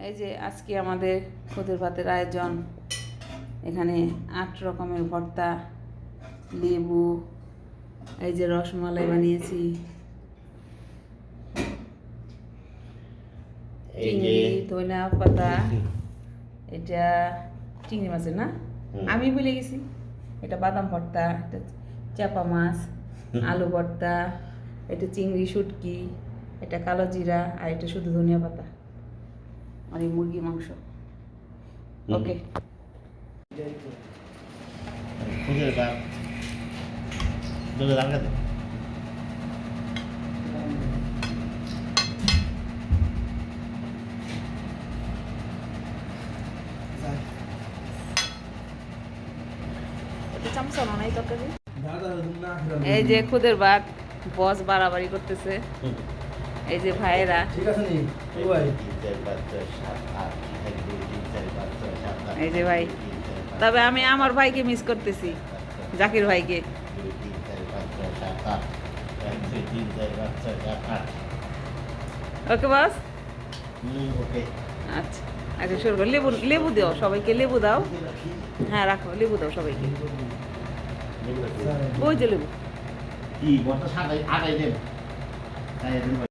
এই যে আজকে আমাদের খুদের ভাতের আয়োজন। এখানে 8 রকমের ভর্তা, লেবু, এই যে রসমালাই বানিয়েছি, চিংড়ি, ধনিয়া পাতা, এটা চিংড়ি মাছের না, আমি ভুলে গেছি। এটা বাদাম ভর্তা, এটা চাপা মাছ, আলু ভর্তা, এটা চিংড়ি শুটকি, এটা কালো জিরা, আর এটা শুধু ধনিয়া পাতা, আর এই মুরগি মাংস। ওকে, খুদের ভাত দুধের আলগা দে। চামচা নাই তরকারি। এই যে খুদের ভাত, বস বাড়াবাড়ি করতেছে। এই যে ভাইয়েরা, এই যে ভাই, তবে আমি আমার ভাইকে মিস করতেছি, জাকির ভাইকে। ওকে বস, আচ্ছা আচ্ছা, শুরু করো। লেবু লেবু দাও সবাইকে, লেবু দাও। হ্যাঁ রাখো, লেবু দাও সবাইকে। ওই যে লেবু। কি বর্তা সাদাই আগাই দেন।